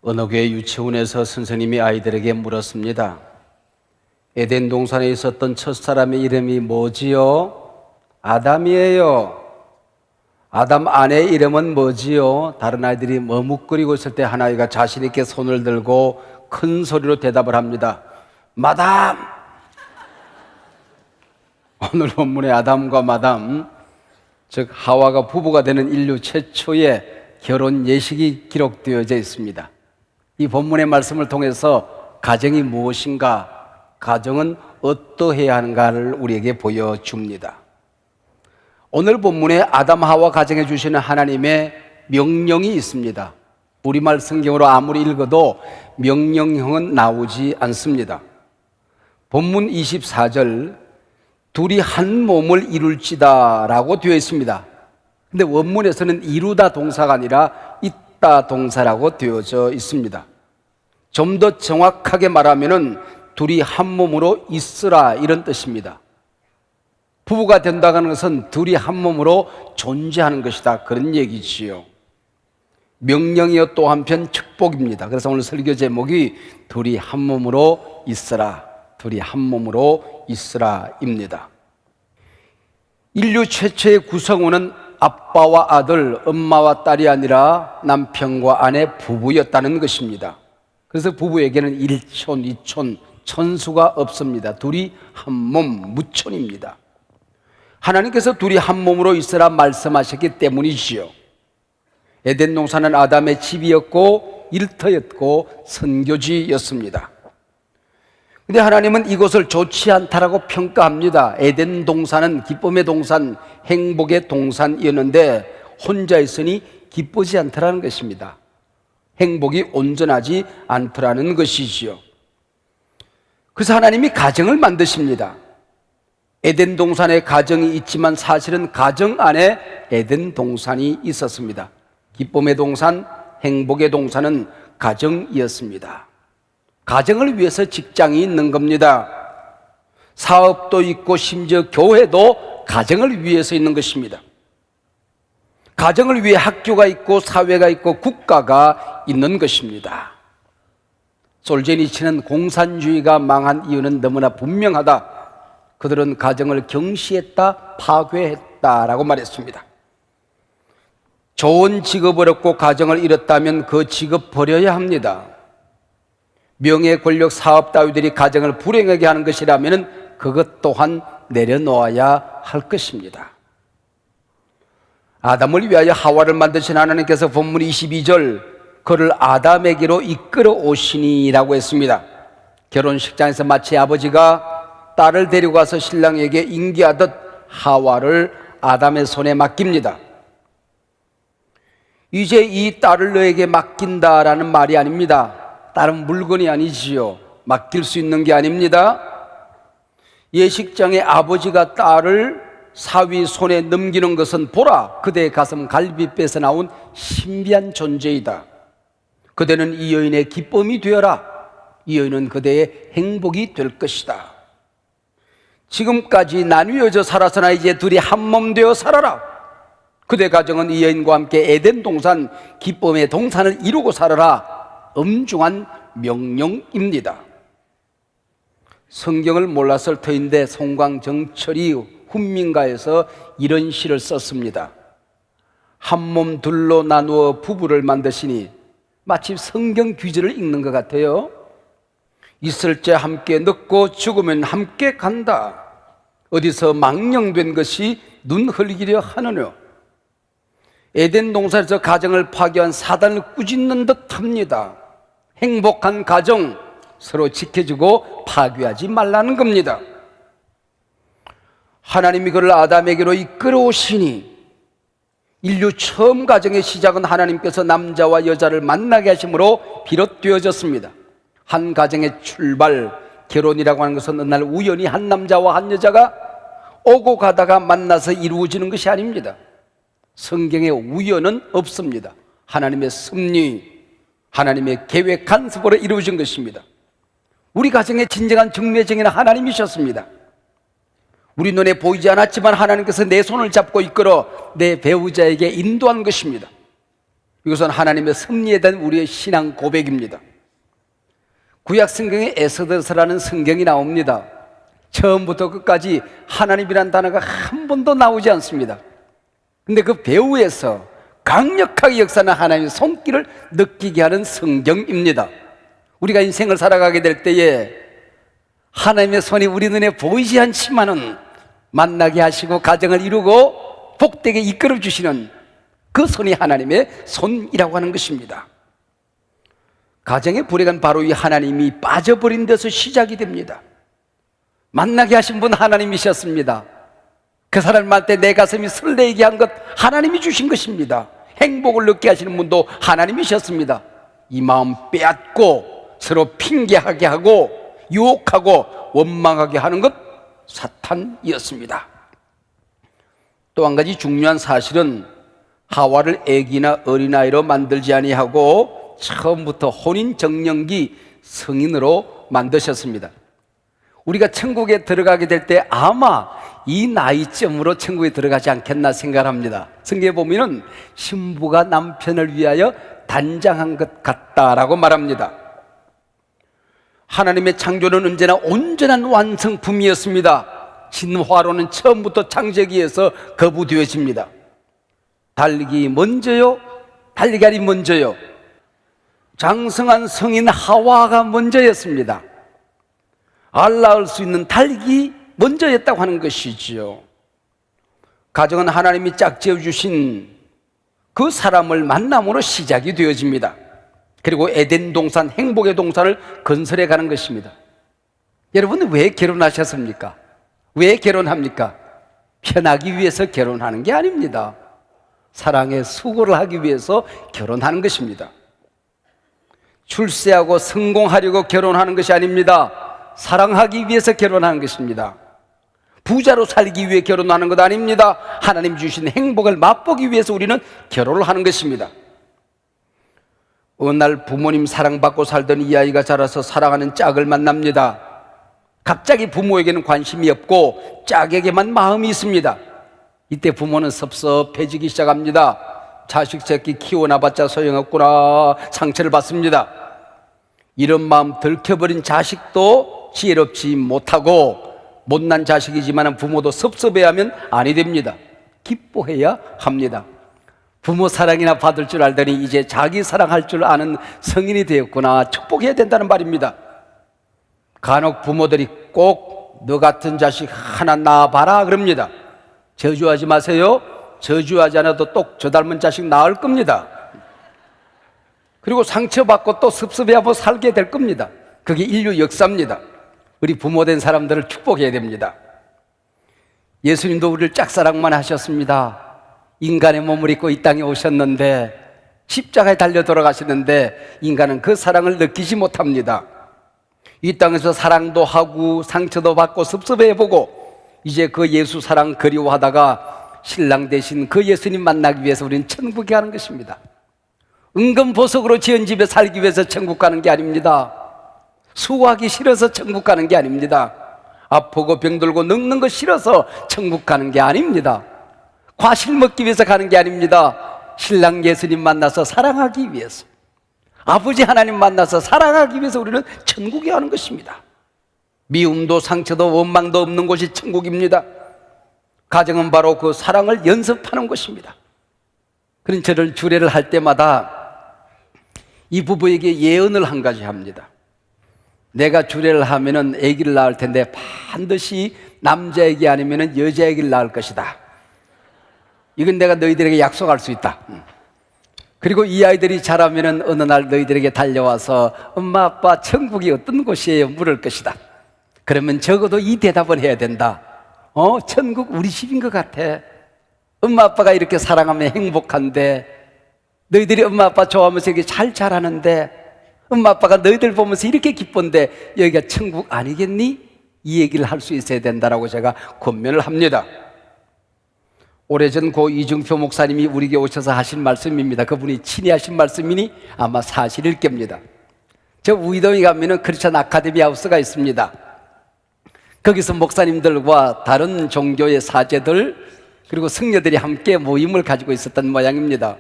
어느 교회 유치원에서 선생님이 아이들에게 물었습니다. 에덴 동산에 있었던 첫사람의 이름이 뭐지요? 아담이에요. 아담 아내의 이름은 뭐지요? 다른 아이들이 머뭇거리고 있을 때 한 아이가 자신 있게 손을 들고 큰 소리로 대답을 합니다. 마담! 오늘 본문의 아담과 마담, 즉 하와가 부부가 되는 인류 최초의 결혼 예식이 기록되어져 있습니다. 이 본문의 말씀을 통해서 가정이 무엇인가, 가정은 어떠해야 하는가를 우리에게 보여줍니다. 오늘 본문에 아담 하와 가정에 주시는 하나님의 명령이 있습니다. 우리말 성경으로 아무리 읽어도 명령형은 나오지 않습니다. 본문 24절 둘이 한 몸을 이룰지다 라고 되어 있습니다. 근데 원문에서는 이루다 동사가 아니라 있다 동사라고 되어져 있습니다. 좀 더 정확하게 말하면은 둘이 한 몸으로 있으라 이런 뜻입니다. 부부가 된다는 것은 둘이 한 몸으로 존재하는 것이다 그런 얘기지요. 명령이요 또 한편 축복입니다. 그래서 오늘 설교 제목이 둘이 한 몸으로 있으라, 둘이 한 몸으로 있으라입니다. 인류 최초의 구성원은 아빠와 아들, 엄마와 딸이 아니라 남편과 아내 부부였다는 것입니다. 그래서 부부에게는 일촌, 이촌, 천수가 없습니다. 둘이 한 몸, 무촌입니다. 하나님께서 둘이 한 몸으로 있으라 말씀하셨기 때문이지요. 에덴 동산은 아담의 집이었고 일터였고 선교지였습니다. 근데 하나님은 이것을 좋지 않다라고 평가합니다. 에덴 동산은 기쁨의 동산, 행복의 동산이었는데 혼자 있으니 기쁘지 않더라는 것입니다. 행복이 온전하지 않더라는 것이지요. 그래서 하나님이 가정을 만드십니다. 에덴 동산에 가정이 있지만 사실은 가정 안에 에덴 동산이 있었습니다. 기쁨의 동산, 행복의 동산은 가정이었습니다. 가정을 위해서 직장이 있는 겁니다. 사업도 있고 심지어 교회도 가정을 위해서 있는 것입니다. 가정을 위해 학교가 있고 사회가 있고 국가가 있는 것입니다. 솔제니치는 공산주의가 망한 이유는 너무나 분명하다. 그들은 가정을 경시했다, 파괴했다라고 말했습니다. 좋은 직업을 얻고 가정을 잃었다면 그 직업 버려야 합니다. 명예, 권력, 사업 따위들이 가정을 불행하게 하는 것이라면 그것 또한 내려놓아야 할 것입니다. 아담을 위하여 하와를 만드신 하나님께서 본문 22절 그를 아담에게로 이끌어 오시니라고 했습니다. 결혼식장에서 마치 아버지가 딸을 데려가서 신랑에게 인계하듯 하와를 아담의 손에 맡깁니다. 이제 이 딸을 너에게 맡긴다라는 말이 아닙니다. 딸은 물건이 아니지요. 맡길 수 있는 게 아닙니다. 예식장에 아버지가 딸을 사위 손에 넘기는 것은 보라, 그대의 가슴 갈비뼈에서 나온 신비한 존재이다. 그대는 이 여인의 기쁨이 되어라. 이 여인은 그대의 행복이 될 것이다. 지금까지 나뉘어져 살았으나 이제 둘이 한 몸 되어 살아라. 그대 가정은 이 여인과 함께 에덴 동산, 기쁨의 동산을 이루고 살아라. 엄중한 명령입니다. 성경을 몰랐을 터인데 송광정철이 훈민가에서 이런 시를 썼습니다. 한 몸 둘로 나누어 부부를 만드시니, 마치 성경 귀절을 읽는 것 같아요. 있을 때 함께 늙고 죽으면 함께 간다. 어디서 망령된 것이 눈 흘기려 하느냐. 에덴 동산에서 가정을 파괴한 사단을 꾸짖는 듯 합니다. 행복한 가정 서로 지켜주고 파괴하지 말라는 겁니다. 하나님이 그를 아담에게로 이끌어 오시니, 인류 처음 가정의 시작은 하나님께서 남자와 여자를 만나게 하심으로 비롯되어졌습니다. 한 가정의 출발, 결혼이라고 하는 것은 어느 날 우연히 한 남자와 한 여자가 오고 가다가 만나서 이루어지는 것이 아닙니다. 성경에 우연은 없습니다. 하나님의 섭리, 하나님의 계획 간섭으로 이루어진 것입니다. 우리 가정의 진정한 정례정에는 하나님이셨습니다. 우리 눈에 보이지 않았지만 하나님께서 내 손을 잡고 이끌어 내 배우자에게 인도한 것입니다. 이것은 하나님의 섭리에 대한 우리의 신앙 고백입니다. 구약 성경에 에스더서라는 성경이 나옵니다. 처음부터 끝까지 하나님이란 단어가 한 번도 나오지 않습니다. 근데 그 배후에서 강력하게 역사하는 하나님의 손길을 느끼게 하는 성경입니다. 우리가 인생을 살아가게 될 때에 하나님의 손이 우리 눈에 보이지 않지만은 만나게 하시고 가정을 이루고 복되게 이끌어 주시는 그 손이 하나님의 손이라고 하는 것입니다. 가정의 불행은 바로 이 하나님이 빠져버린 데서 시작이 됩니다. 만나게 하신 분 하나님이셨습니다. 그 사람한테 내 가슴이 설레게 한 것 하나님이 주신 것입니다. 행복을 느끼게 하시는 분도 하나님이셨습니다. 이 마음 빼앗고 서로 핑계하게 하고 유혹하고 원망하게 하는 것 사탄이었습니다. 또 한 가지 중요한 사실은 하와를 애기나 어린아이로 만들지 아니하고 처음부터 혼인정령기 성인으로 만드셨습니다. 우리가 천국에 들어가게 될 때 아마 이 나이쯤으로 천국에 들어가지 않겠나 생각합니다. 성경에 보면은 신부가 남편을 위하여 단장한 것 같다라고 말합니다. 하나님의 창조는 언제나 온전한 완성품이었습니다. 신화로는 처음부터 창세기에서 거부되어집니다. 달기 먼저요? 달걀이 먼저요? 장성한 성인 하와가 먼저였습니다. 알 낳을 수 있는 닭이 먼저였다고 하는 것이지요. 가정은 하나님이 짝지어 주신 그 사람을 만남으로 시작이 되어집니다. 그리고 에덴 동산, 행복의 동산을 건설해 가는 것입니다. 여러분, 왜 결혼하셨습니까? 왜 결혼합니까? 편하기 위해서 결혼하는 게 아닙니다. 사랑의 수고를 하기 위해서 결혼하는 것입니다. 출세하고 성공하려고 결혼하는 것이 아닙니다. 사랑하기 위해서 결혼하는 것입니다. 부자로 살기 위해 결혼하는 것 아닙니다. 하나님 주신 행복을 맛보기 위해서 우리는 결혼을 하는 것입니다. 어느 날 부모님 사랑받고 살던 이 아이가 자라서 사랑하는 짝을 만납니다. 갑자기 부모에게는 관심이 없고 짝에게만 마음이 있습니다. 이때 부모는 섭섭해지기 시작합니다. 자식 새끼 키워놔봤자 소용없구나 상처를 받습니다. 이런 마음 들켜버린 자식도 지혜롭지 못하고 못난 자식이지만 부모도 섭섭해하면 아니 됩니다. 기뻐해야 합니다. 부모 사랑이나 받을 줄 알더니 이제 자기 사랑할 줄 아는 성인이 되었구나 축복해야 된다는 말입니다. 간혹 부모들이 꼭 너 같은 자식 하나 낳아봐라 그럽니다. 저주하지 마세요. 저주하지 않아도 똑 저 닮은 자식 낳을 겁니다. 그리고 상처받고 또 섭섭해하고 살게 될 겁니다. 그게 인류 역사입니다. 우리 부모된 사람들을 축복해야 됩니다. 예수님도 우리를 짝사랑만 하셨습니다. 인간의 몸을 입고 이 땅에 오셨는데 십자가에 달려 돌아가시는데 인간은 그 사랑을 느끼지 못합니다. 이 땅에서 사랑도 하고 상처도 받고 섭섭해보고 이제 그 예수 사랑 그리워하다가 신랑 대신 그 예수님 만나기 위해서 우리는 천국에 가는 것입니다. 은근 보석으로 지은 집에 살기 위해서 천국 가는 게 아닙니다. 수고하기 싫어서 천국 가는 게 아닙니다. 아프고 병들고 늙는 거 싫어서 천국 가는 게 아닙니다. 과실 먹기 위해서 가는 게 아닙니다. 신랑 예수님 만나서 사랑하기 위해서, 아버지 하나님 만나서 사랑하기 위해서 우리는 천국에 가는 것입니다. 미움도 상처도 원망도 없는 곳이 천국입니다. 가정은 바로 그 사랑을 연습하는 것입니다. 그런 저를 주례를 할 때마다 이 부부에게 예언을 한 가지 합니다. 내가 주례를 하면은 아기를 낳을 텐데 반드시 남자에게 아니면은 여자에게를 낳을 것이다. 이건 내가 너희들에게 약속할 수 있다. 그리고 이 아이들이 자라면은 어느 날 너희들에게 달려와서 엄마 아빠 천국이 어떤 곳이에요 물을 것이다. 그러면 적어도 이 대답을 해야 된다. 천국 우리 집인 것 같아. 엄마 아빠가 이렇게 사랑하면 행복한데, 너희들이 엄마 아빠 좋아하면서 이렇게 잘 자라는데, 엄마 아빠가 너희들 보면서 이렇게 기쁜데 여기가 천국 아니겠니? 이 얘기를 할 수 있어야 된다라고 제가 권면을 합니다. 오래전 고 이중표 목사님이 우리에게 오셔서 하신 말씀입니다. 그분이 친히 하신 말씀이니 아마 사실일 겁니다. 저 우이동에 가면은 크리스천 아카데미 하우스가 있습니다. 거기서 목사님들과 다른 종교의 사제들 그리고 승려들이 함께 모임을 가지고 있었던 모양입니다.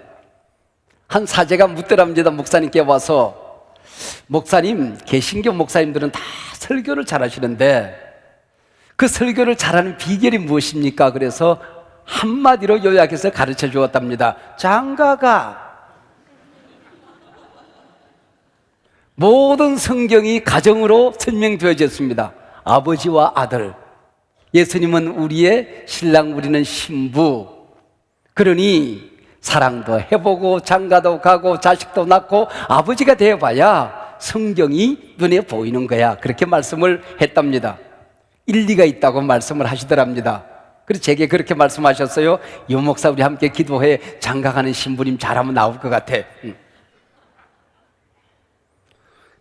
한 사제가 묻더랍니다. 목사님께 와서, 목사님, 개신교 목사님들은 다 설교를 잘하시는데 그 설교를 잘하는 비결이 무엇입니까? 그래서 한마디로 요약해서 가르쳐 주었답니다. 장가가. 모든 성경이 가정으로 설명되어졌습니다. 아버지와 아들. 예수님은 우리의 신랑, 우리는 신부. 그러니 사랑도 해보고 장가도 가고 자식도 낳고 아버지가 되어봐야 성경이 눈에 보이는 거야. 그렇게 말씀을 했답니다. 일리가 있다고 말씀을 하시더랍니다. 그래서 제게 그렇게 말씀하셨어요. 요 목사, 우리 함께 기도해. 장가가는 신부님 잘하면 나올 것 같아.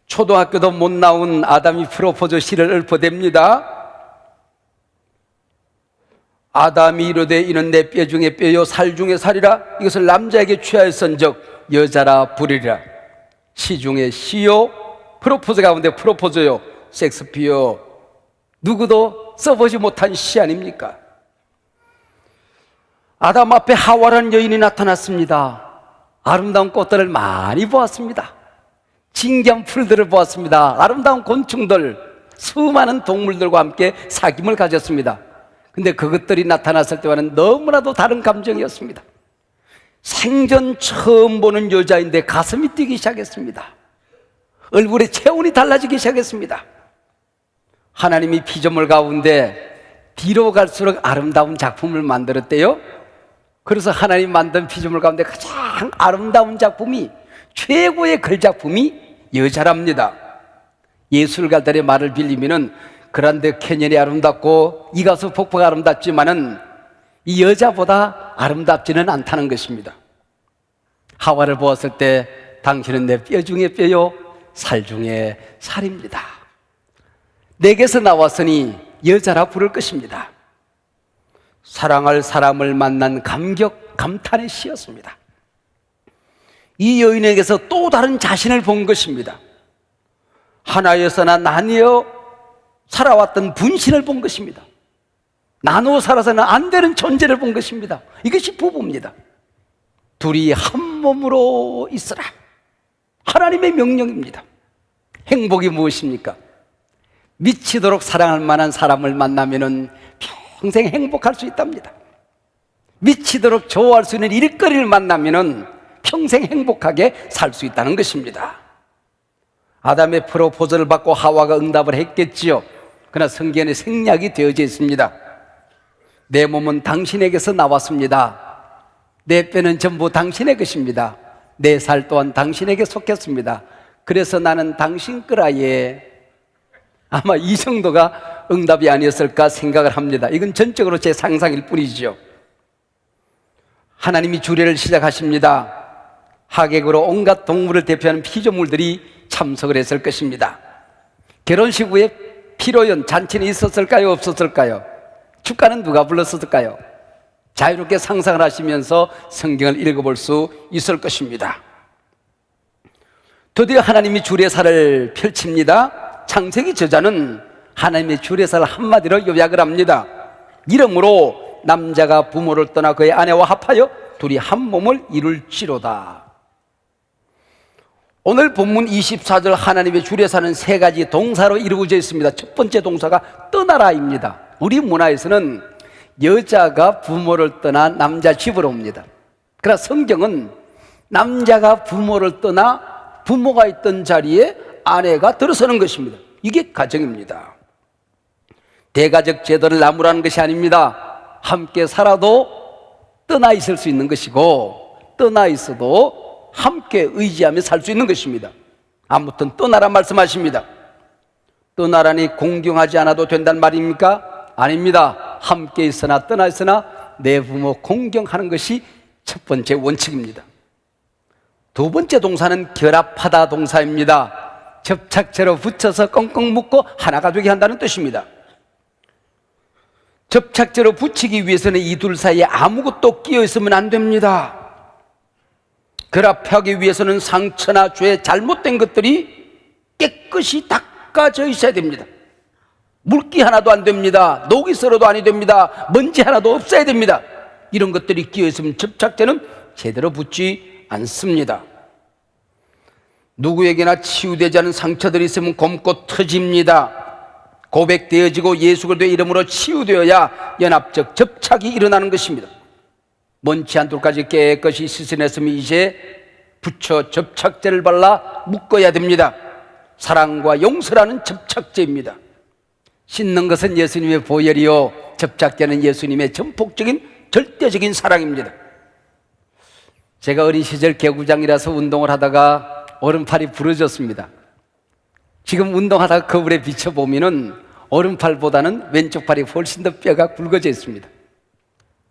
초등학교도 못 나온 아담이 프로포즈 시를 읊어댑니다. 아담이 이르되 이는 내 뼈 중에 뼈요 살 중에 살이라. 이것을 남자에게 취하였은즉 여자라 부르리라. 시 중에 시요, 프로포즈 가운데 프로포즈요, 섹스피어. 누구도 써보지 못한 시 아닙니까? 아담 앞에 하와라는 여인이 나타났습니다. 아름다운 꽃들을 많이 보았습니다. 진귀한 풀들을 보았습니다. 아름다운 곤충들, 수많은 동물들과 함께 사귐을 가졌습니다. 근데 그것들이 나타났을 때와는 너무나도 다른 감정이었습니다. 생전 처음 보는 여자인데 가슴이 뛰기 시작했습니다. 얼굴의 체온이 달라지기 시작했습니다. 하나님이 피조물 가운데 뒤로 갈수록 아름다운 작품을 만들었대요. 그래서 하나님 만든 피조물 가운데 가장 아름다운 작품이, 최고의 걸작품이 여자랍니다. 예술가들의 말을 빌리면은 그란데 캐년이 아름답고 이가수 폭포가 아름답지만은 이 여자보다 아름답지는 않다는 것입니다. 하와를 보았을 때 당신은 내 뼈 중에 뼈요 살 중에 살입니다. 내게서 나왔으니 여자라 부를 것입니다. 사랑할 사람을 만난 감탄의 시였습니다. 이 여인에게서 또 다른 자신을 본 것입니다. 하나여서나 나뉘어 살아왔던 분신을 본 것입니다. 나누어 살아서는 안 되는 존재를 본 것입니다. 이것이 부부입니다. 둘이 한 몸으로 있으라. 하나님의 명령입니다. 행복이 무엇입니까? 미치도록 사랑할 만한 사람을 만나면 평생 행복할 수 있답니다. 미치도록 좋아할 수 있는 일거리를 만나면 평생 행복하게 살 수 있다는 것입니다. 아담의 프로포즈를 받고 하와가 응답을 했겠지요. 그러나 성경에 생략이 되어져 있습니다. 내 몸은 당신에게서 나왔습니다. 내 뼈는 전부 당신의 것입니다. 내 살 또한 당신에게 속했습니다. 그래서 나는 당신 거라예. 아마 이 정도가 응답이 아니었을까 생각을 합니다. 이건 전적으로 제 상상일 뿐이죠. 하나님이 주례를 시작하십니다. 하객으로 온갖 동물을 대표하는 피조물들이 참석을 했을 것입니다. 결혼식 후에 피로연 잔치는 있었을까요? 없었을까요? 축가는 누가 불렀을까요? 자유롭게 상상을 하시면서 성경을 읽어볼 수 있을 것입니다. 드디어 하나님이 주례사를 펼칩니다. 창세기 저자는 하나님의 주례사를 한마디로 요약을 합니다. 이러므로 남자가 부모를 떠나 그의 아내와 합하여 둘이 한 몸을 이룰지로다. 오늘 본문 24절 하나님의 주례사는 세 가지 동사로 이루어져 있습니다. 첫 번째 동사가 떠나라입니다. 우리 문화에서는 여자가 부모를 떠나 남자 집으로 옵니다. 그러나 성경은 남자가 부모를 떠나 부모가 있던 자리에 아내가 들어서는 것입니다. 이게 가정입니다. 대가족 제도를 나무라는 것이 아닙니다. 함께 살아도 떠나 있을 수 있는 것이고, 떠나 있어도 함께 의지하며 살 수 있는 것입니다. 아무튼 떠나라 말씀하십니다. 떠나라니 공경하지 않아도 된다는 말입니까? 아닙니다. 함께 있으나 떠나 있으나 내 부모 공경하는 것이 첫 번째 원칙입니다. 두 번째 동사는 결합하다 동사입니다. 접착제로 붙여서 꽁꽁 묶고 하나가 되게 한다는 뜻입니다. 접착제로 붙이기 위해서는 이 둘 사이에 아무것도 끼어 있으면 안 됩니다. 결합하기 위해서는 상처나 죄, 잘못된 것들이 깨끗이 닦아져 있어야 됩니다. 물기 하나도 안 됩니다. 녹이 썰어도 아니 됩니다. 먼지 하나도 없어야 됩니다. 이런 것들이 끼어 있으면 접착제는 제대로 붙지 않습니다. 누구에게나 치유되지 않은 상처들이 있으면 곪고 터집니다. 고백되어지고 예수 그리스도의 이름으로 치유되어야 연합적 접착이 일어나는 것입니다. 먼지 한 돌까지 깨끗이 씻어냈으면 이제 부처 접착제를 발라 묶어야 됩니다. 사랑과 용서라는 접착제입니다. 씻는 것은 예수님의 보혈이요, 접착제는 예수님의 전폭적인 절대적인 사랑입니다. 제가 어린 시절 개구장이라서 운동을 하다가 오른팔이 부러졌습니다. 지금 운동하다가 거울에 비춰보면 오른팔보다는 왼쪽 팔이 훨씬 더 뼈가 굵어져 있습니다.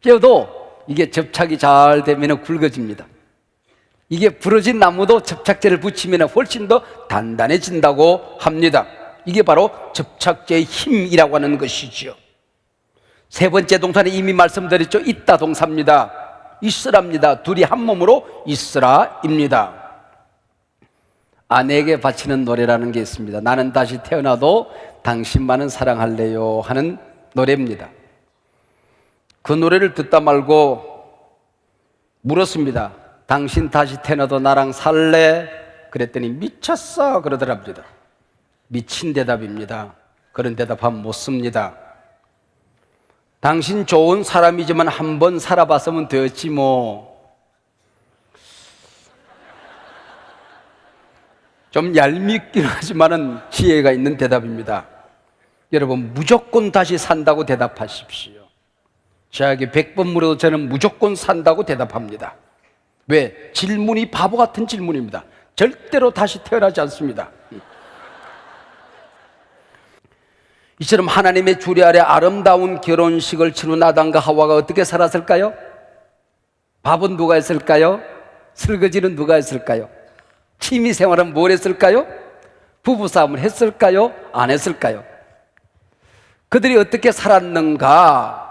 뼈도 이게 접착이 잘 되면 굵어집니다. 이게 부러진 나무도 접착제를 붙이면 훨씬 더 단단해진다고 합니다. 이게 바로 접착제의 힘이라고 하는 것이죠. 세 번째 동사는 이미 말씀드렸죠. 있다 동사입니다. 있으랍니다. 둘이 한 몸으로 있으라입니다. 아내에게 바치는 노래라는 게 있습니다. 나는 다시 태어나도 당신만은 사랑할래요 하는 노래입니다. 그 노래를 듣다 말고 물었습니다. 당신 다시 태어나도 나랑 살래? 그랬더니 미쳤어 그러더랍니다. 미친 대답입니다. 그런 대답하면 못 씁니다. 당신 좋은 사람이지만 한번 살아봤으면 되었지 뭐. 좀 얄밉긴 하지만은 지혜가 있는 대답입니다. 여러분, 무조건 다시 산다고 대답하십시오. 저에게 100번 물어도 저는 무조건 산다고 대답합니다. 왜? 질문이 바보 같은 질문입니다. 절대로 다시 태어나지 않습니다. 이처럼 하나님의 주례 아래 아름다운 결혼식을 치룬 아담과 하와가 어떻게 살았을까요? 밥은 누가 했을까요? 설거지는 누가 했을까요? 취미 생활은 뭘 했을까요? 부부싸움을 했을까요? 안 했을까요? 그들이 어떻게 살았는가?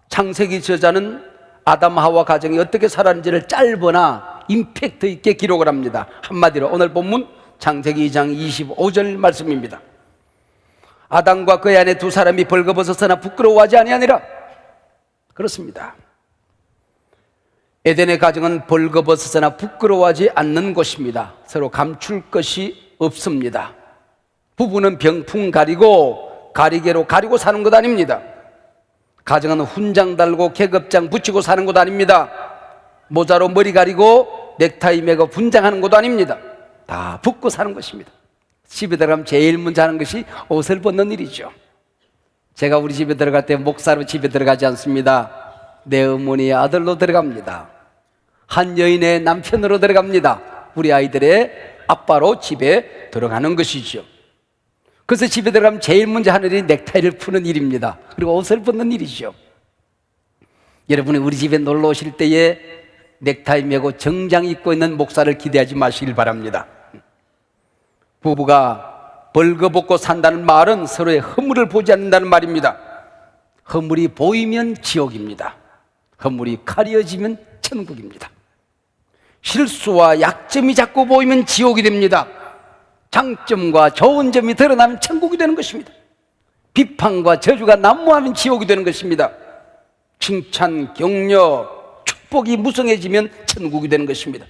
창세기 저자는 아담 하와 가정이 어떻게 살았는지를 짧으나 임팩트 있게 기록을 합니다. 한마디로 오늘 본문 창세기 2장 25절 말씀입니다. 아담과 그의 아내 두 사람이 벌거벗었으나 부끄러워하지 아니하니라. 그렇습니다. 에덴의 가정은 벌거벗었으나 부끄러워하지 않는 곳입니다. 서로 감출 것이 없습니다. 부부는 병풍 가리고 가리개로 가리고 사는 것 아닙니다. 가정은 훈장 달고 계급장 붙이고 사는 것도 아닙니다. 모자로 머리 가리고 넥타이 매고 분장하는 것도 아닙니다. 다 붙고 사는 것입니다. 집에 들어가면 제일 먼저 하는 것이 옷을 벗는 일이죠. 제가 우리 집에 들어갈 때 목사로 집에 들어가지 않습니다. 내 어머니의 아들로 들어갑니다. 한 여인의 남편으로 들어갑니다. 우리 아이들의 아빠로 집에 들어가는 것이죠. 그래서 집에 들어가면 제일 먼저 하는 일이 넥타이를 푸는 일입니다. 그리고 옷을 벗는 일이죠. 여러분이 우리 집에 놀러 오실 때에 넥타이 메고 정장 입고 있는 목사를 기대하지 마시길 바랍니다. 부부가 벌거벗고 산다는 말은 서로의 허물을 보지 않는다는 말입니다. 허물이 보이면 지옥입니다. 허물이 가려지면 천국입니다. 실수와 약점이 자꾸 보이면 지옥이 됩니다. 장점과 좋은 점이 드러나면 천국이 되는 것입니다. 비판과 저주가 난무하면 지옥이 되는 것입니다. 칭찬, 격려, 축복이 무성해지면 천국이 되는 것입니다.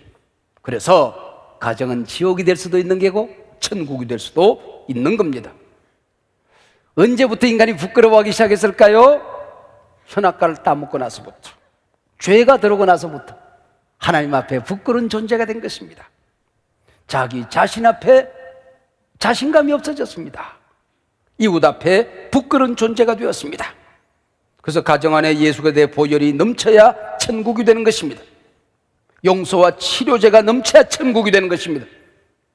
그래서 가정은 지옥이 될 수도 있는 게고 천국이 될 수도 있는 겁니다. 언제부터 인간이 부끄러워하기 시작했을까요? 현악가를 따먹고 나서부터, 죄가 들어오고 나서부터 하나님 앞에 부끄러운 존재가 된 것입니다. 자기 자신 앞에 자신감이 없어졌습니다. 이웃 앞에 부끄러운 존재가 되었습니다. 그래서 가정 안에 예수 그리스도의 보혈이 넘쳐야 천국이 되는 것입니다. 용서와 치료제가 넘쳐야 천국이 되는 것입니다.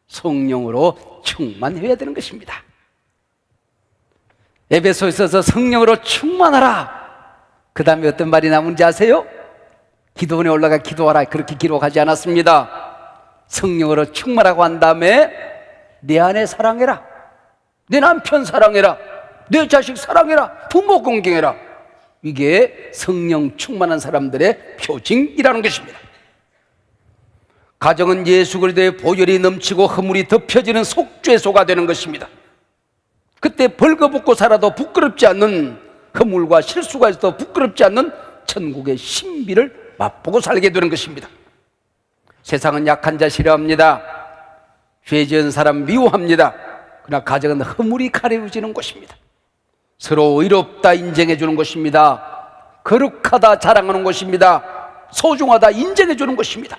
성령으로 충만해야 되는 것입니다. 에베소서에서 성령으로 충만하라. 그 다음에 어떤 말이 나오는지 아세요? 기도원에 올라가 기도하라, 그렇게 기록하지 않았습니다. 성령으로 충만하고 한 다음에 내 아내 사랑해라, 내 남편 사랑해라, 내 자식 사랑해라, 부모 공경해라. 이게 성령 충만한 사람들의 표징이라는 것입니다. 가정은 예수 그리스도의 보혈이 넘치고 허물이 덮여지는 속죄소가 되는 것입니다. 그때 벌거벗고 살아도 부끄럽지 않는, 허물과 실수가 있어도 부끄럽지 않는 천국의 신비를 맛보고 살게 되는 것입니다. 세상은 약한 자 싫어합니다. 죄 지은 사람 미워합니다. 그러나 가정은 허물이 가려지는 곳입니다. 서로 의롭다 인정해 주는 것입니다. 거룩하다 자랑하는 것입니다. 소중하다 인정해 주는 것입니다.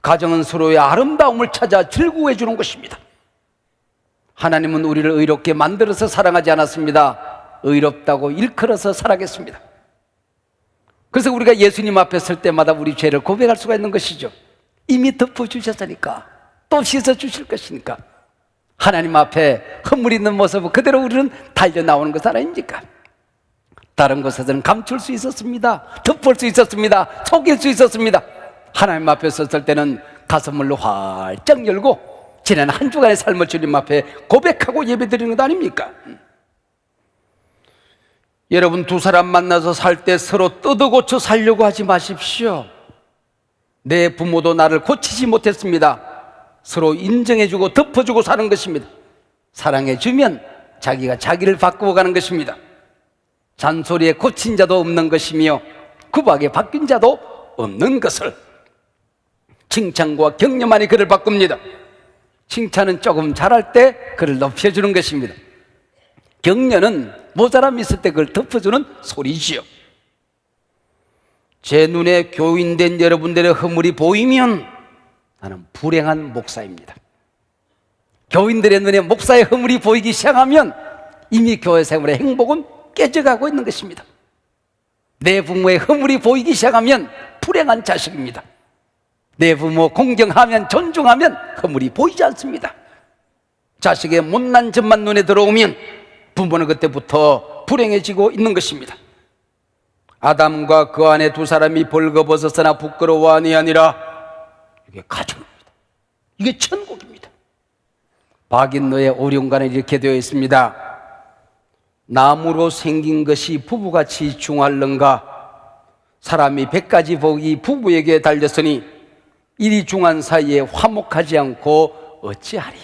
가정은 서로의 아름다움을 찾아 즐거워해 주는 것입니다. 하나님은 우리를 의롭게 만들어서 사랑하지 않았습니다. 의롭다고 일컬어서 사랑했습니다. 그래서 우리가 예수님 앞에 설 때마다 우리 죄를 고백할 수가 있는 것이죠. 이미 덮어주셨으니까, 또 씻어주실 것이니까. 하나님 앞에 허물 있는 모습을 그대로 우리는 달려나오는 것 아닙니까? 다른 곳에서는 감출 수 있었습니다. 덮을 수 있었습니다. 속일 수 있었습니다. 하나님 앞에 섰을 때는 가슴을 활짝 열고 지난 한 주간의 삶을 주님 앞에 고백하고 예배드리는 것 아닙니까? 여러분, 두 사람 만나서 살 때 서로 뜯어고쳐 살려고 하지 마십시오. 내 부모도 나를 고치지 못했습니다. 서로 인정해주고 덮어주고 사는 것입니다. 사랑해주면 자기가 자기를 바꾸어가는 것입니다. 잔소리에 고친 자도 없는 것이며 구박에 바뀐 자도 없는 것을. 칭찬과 격려만이 그를 바꿉니다. 칭찬은 조금 잘할 때 그를 높여주는 것입니다. 격려는 모자람이 있을 때 그걸 덮어주는 소리지요. 제 눈에 교인된 여러분들의 허물이 보이면 나는 불행한 목사입니다. 교인들의 눈에 목사의 허물이 보이기 시작하면 이미 교회 생활의 행복은 깨져가고 있는 것입니다. 내 부모의 허물이 보이기 시작하면 불행한 자식입니다. 내 부모 공경하면 존중하면 허물이 보이지 않습니다. 자식의 못난 점만 눈에 들어오면 부모는 그때부터 불행해지고 있는 것입니다. 아담과 그 안에 두 사람이 벌거벗었으나 부끄러워함이 아니라 이게 가정입니다. 이게 천국입니다. 박인노의 오륜간에 이렇게 되어 있습니다. 나무로 생긴 것이 부부같이 중할런가? 사람이 100가지 복이 부부에게 달렸으니 이리 중한 사이에 화목하지 않고 어찌하리?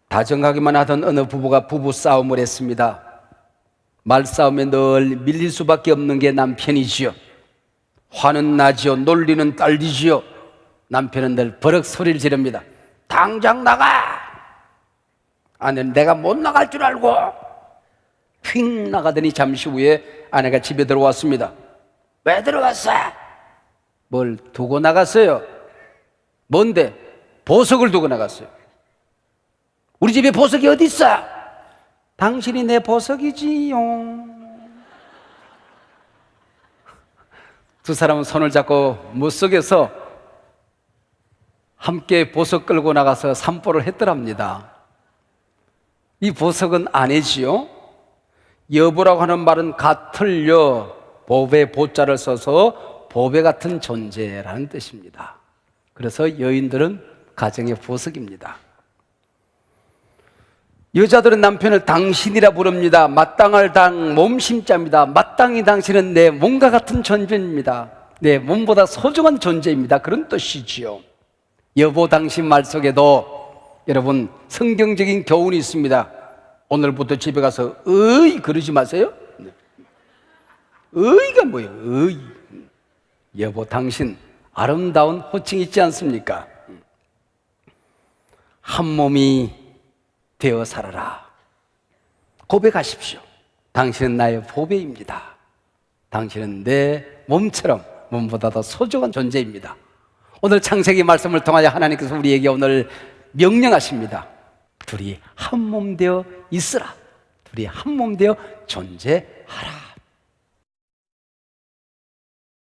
다정하기만 하던 어느 부부가 부부싸움을 했습니다. 말싸움에 늘 밀릴 수밖에 없는 게 남편이지요. 화는 나지요, 논리는 딸리지요. 남편은 늘 버럭 소리를 지릅니다. 당장 나가! 아내는 내가 못 나갈 줄 알고 휙 나가더니 잠시 후에 아내가 집에 들어왔습니다. 왜 들어갔어? 뭘 두고 나갔어요? 뭔데? 보석을 두고 나갔어요. 우리 집에 보석이 어디 있어? 당신이 내 보석이지요. 두 사람은 손을 잡고 못속에서 함께 보석 끌고 나가서 산보를 했더랍니다. 이 보석은 아내지요. 여보라고 하는 말은 같을려, 보배 보자를 써서 보배 같은 존재라는 뜻입니다. 그래서 여인들은 가정의 보석입니다. 여자들은 남편을 당신이라 부릅니다. 마땅할 당 몸심자입니다. 마땅히 당신은 내 몸과 같은 존재입니다. 내 몸보다 소중한 존재입니다. 그런 뜻이지요. 여보 당신 말 속에도 여러분 성경적인 교훈이 있습니다. 오늘부터 집에 가서 어이 그러지 마세요. 어이가 뭐예요? 어이. 여보 당신 아름다운 호칭 있지 않습니까? 한 몸이 되어 살아라. 고백하십시오. 당신은 나의 보배입니다. 당신은 내 몸처럼 몸보다 더 소중한 존재입니다. 오늘 창세기 말씀을 통하여 하나님께서 우리에게 오늘 명령하십니다. 둘이 한 몸 되어 있으라. 둘이 한 몸 되어 존재하라.